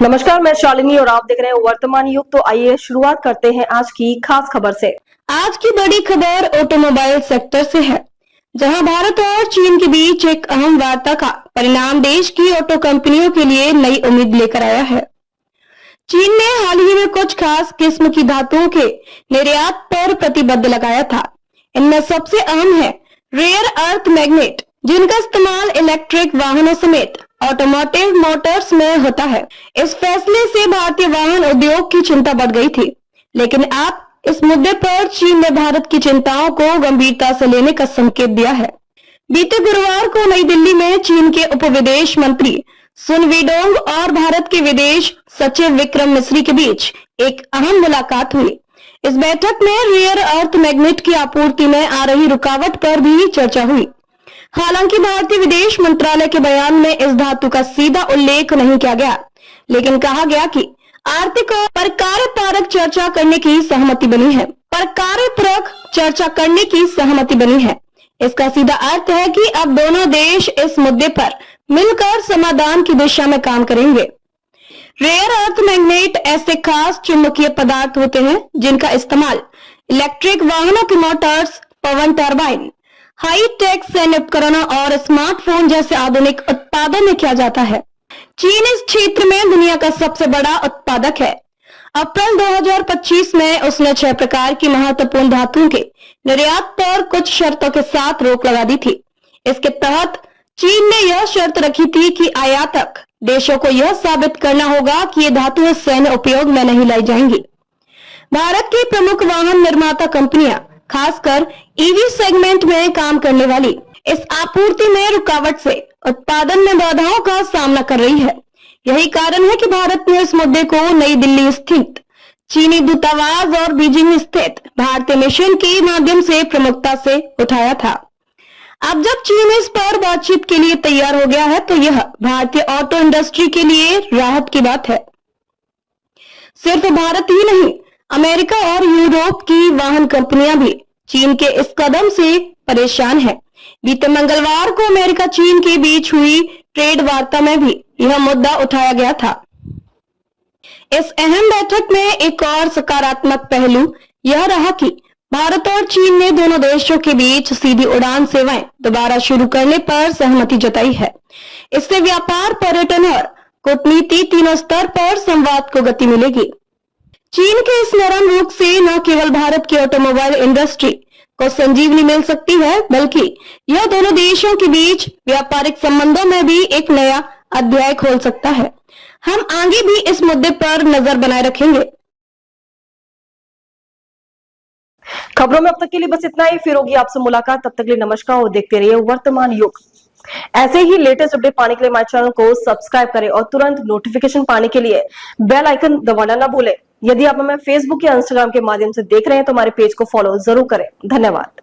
नमस्कार, मैं शालिनी और आप देख रहे हैं वर्तमान युग। तो आइए शुरुआत करते हैं आज की खास खबर से। आज की बड़ी खबर ऑटोमोबाइल सेक्टर से है, जहां भारत और चीन के बीच एक अहम वार्ता का परिणाम देश की ऑटो कंपनियों के लिए नई उम्मीद लेकर आया है। चीन ने हाल ही में कुछ खास किस्म की धातुओं के निर्यात पर प्रतिबंध लगाया था। इनमें सबसे अहम है रेयर अर्थ मैग्नेट, जिनका इस्तेमाल इलेक्ट्रिक वाहनों समेत ऑटोमोटिव मोटर्स में होता है। इस फैसले से भारतीय वाहन उद्योग की चिंता बढ़ गई थी, लेकिन अब इस मुद्दे पर चीन ने भारत की चिंताओं को गंभीरता से लेने का संकेत दिया है। बीते गुरुवार को नई दिल्ली में चीन के उप विदेश मंत्री सुन वीडोंग और भारत के विदेश सचिव विक्रम मिस्री के बीच एक अहम मुलाकात हुई। इस बैठक में रेयर अर्थ मैग्नेट की आपूर्ति में आ रही रुकावट पर भी चर्चा हुई। हालांकि भारतीय विदेश मंत्रालय के बयान में इस धातु का सीधा उल्लेख नहीं किया गया, लेकिन कहा गया कि आर्थिक और परकार्यपरक चर्चा करने की सहमति बनी है। परकार्यपरक चर्चा करने की सहमति बनी है। इसका सीधा अर्थ है कि अब दोनों देश इस मुद्दे पर मिलकर समाधान की दिशा में काम करेंगे। रेयर अर्थ मैग्नेट ऐसे खास चुंबकीय पदार्थ होते हैं जिनका इस्तेमाल इलेक्ट्रिक वाहनों के मोटर्स, पवन टरबाइन, हाई टेक सैन्य उपकरणों और स्मार्टफोन जैसे आधुनिक उत्पादों में किया जाता है। चीन इस क्षेत्र में दुनिया का सबसे बड़ा उत्पादक है। अप्रैल 2025 में उसने 6 प्रकार की महत्वपूर्ण धातुओं के निर्यात पर कुछ शर्तों के साथ रोक लगा दी थी। इसके तहत चीन ने यह शर्त रखी थी कि आयातक देशों को यह साबित करना होगा कि ये धातुएं सैन्य उपयोग में नहीं लाई जाएंगी। भारत की प्रमुख वाहन निर्माता कंपनियां, खासकर ईवी सेगमेंट में काम करने वाली, इस आपूर्ति में रुकावट से उत्पादन में बाधाओं का सामना कर रही है। यही कारण है कि भारत ने इस मुद्दे को नई दिल्ली स्थित चीनी दूतावास और बीजिंग स्थित भारतीय मिशन के माध्यम से प्रमुखता से उठाया था। अब जब चीन इस पर बातचीत के लिए तैयार हो गया है, तो यह भारतीय ऑटो इंडस्ट्री के लिए राहत की बात है। सिर्फ भारत ही नहीं, अमेरिका और यूरोप की वाहन कंपनियां भी चीन के इस कदम से परेशान है। बीते मंगलवार को अमेरिका चीन के बीच हुई ट्रेड वार्ता में भी यह मुद्दा उठाया गया था। इस अहम बैठक में एक और सकारात्मक पहलू यह रहा कि भारत और चीन ने दोनों देशों के बीच सीधी उड़ान सेवाएं दोबारा शुरू करने पर सहमति जताई है। इससे व्यापार, पर्यटन और कूटनीति तीनों स्तर पर संवाद को गति मिलेगी। चीन के इस नरम रुख से न केवल भारत की ऑटोमोबाइल इंडस्ट्री को संजीवनी मिल सकती है, बल्कि यह दोनों देशों के बीच व्यापारिक संबंधों में भी एक नया अध्याय खोल सकता है। हम आगे भी इस मुद्दे पर नजर बनाए रखेंगे। खबरों में अब तक के लिए बस इतना ही। फिर होगी आपसे मुलाकात, तब तक के लिए नमस्कार और देखते रहिए वर्तमान युग। ऐसे ही लेटेस्ट अपडेट पाने के लिए हमारे चैनल को सब्सक्राइब करें और तुरंत नोटिफिकेशन पाने के लिए बेल आइकन दबाना ना भूलें। यदि आप हमें फेसबुक या इंस्टाग्राम के माध्यम से देख रहे हैं तो हमारे पेज को फॉलो जरूर करें। धन्यवाद।